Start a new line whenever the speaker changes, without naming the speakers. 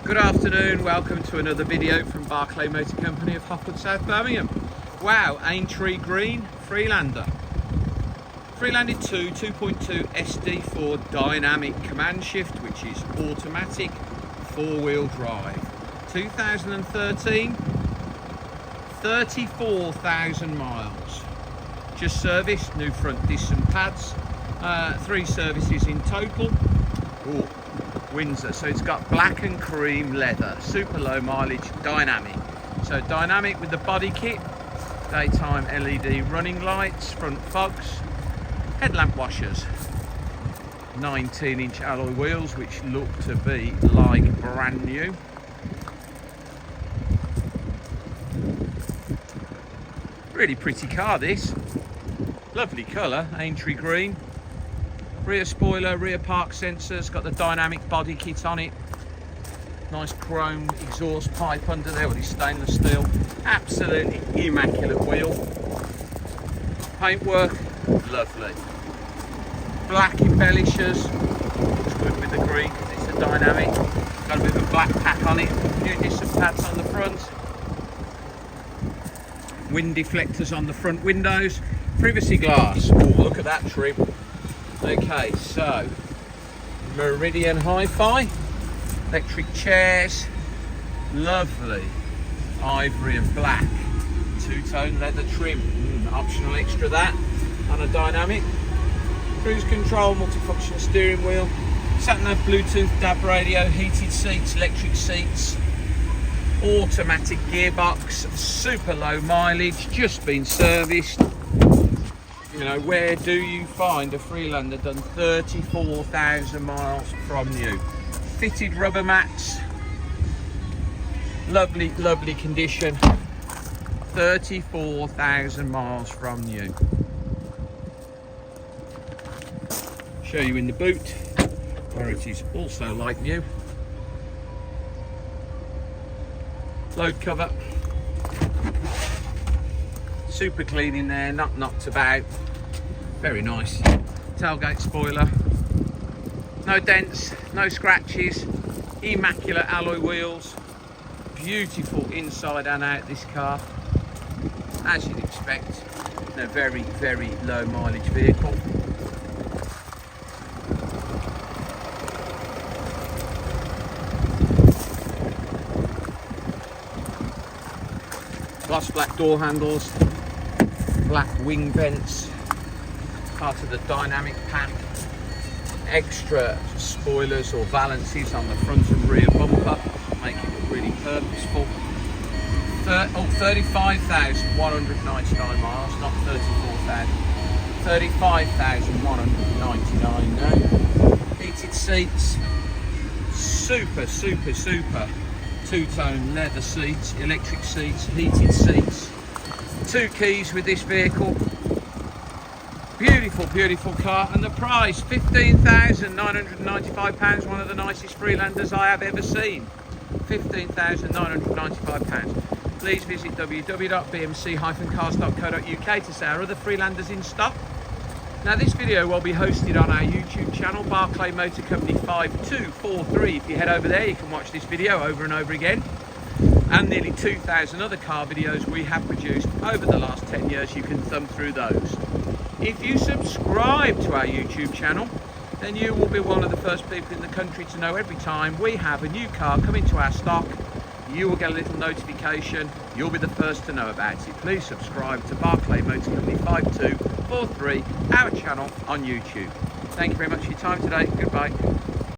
Good afternoon, welcome to another video from Barclay Motor Company of Hopwood, South Birmingham. Wow, AINTREE green Freelander. Freelander 2.2 SD4 dynamic command shift, which is automatic, four-wheel drive. 2013, 34,000 miles. Just serviced, new front disc and pads. 3 services in total. Ooh. Windsor, so it's got black and cream leather, super low mileage, dynamic. So dynamic with the body kit, daytime LED running lights, front fogs, headlamp washers, 19-inch alloy wheels which look to be like brand new. Really pretty car this, lovely colour, AINTREE green. Rear spoiler, rear park sensors, got the dynamic body kit on it. Nice chrome exhaust pipe under there with stainless steel. Absolutely immaculate wheel. Paintwork, lovely. Black embellishers, looks good with the green because it's a dynamic. Got a bit of a black pack on it. New disc and pads on the front. Wind deflectors on the front windows. Privacy glass. Oh, look at that trim. Okay, so Meridian Hi-Fi, electric chairs, lovely ivory and black, two-tone leather trim, optional extra that on a dynamic, cruise control, multifunction steering wheel, sat-nav Bluetooth DAB radio, heated seats, electric seats, automatic gearbox, super low mileage, just been serviced. You know, where do you find a Freelander done 34,000 miles from you? Fitted rubber mats, lovely, lovely condition, 34,000 miles from you. Show you in the boot, where it is also like new. Load cover, super clean in there, not knocked about. Very nice. Tailgate spoiler. No dents, no scratches. Immaculate alloy wheels. Beautiful inside and out this car. As you'd expect, in a very, very low mileage vehicle. Gloss black door handles. Black wing vents. Part of the dynamic pack, extra spoilers or valances on the front and rear bumper, make it look really purposeful. 35,199 miles, not 34,000. 35,199 now. Heated seats, super two-tone leather seats, electric seats, heated seats. 2 keys with this vehicle. Beautiful, beautiful car, and the price, £15,995, one of the nicest Freelanders I have ever seen. £15,995. Please visit www.bmc-cars.co.uk to see our other Freelanders in stock. Now this video will be hosted on our YouTube channel, Barclay Motor Company 5243. If you head over there, you can watch this video over and over again, and nearly 2,000 other car videos we have produced over the last 10 years. You can thumb through those. If you subscribe to our YouTube channel, then you will be one of the first people in the country to know every time we have a new car coming to our stock. You will get a little notification. You'll be the first to know about it. Please subscribe to Barclay Motor Company 5243, our channel on YouTube. Thank you very much for your time today. Goodbye.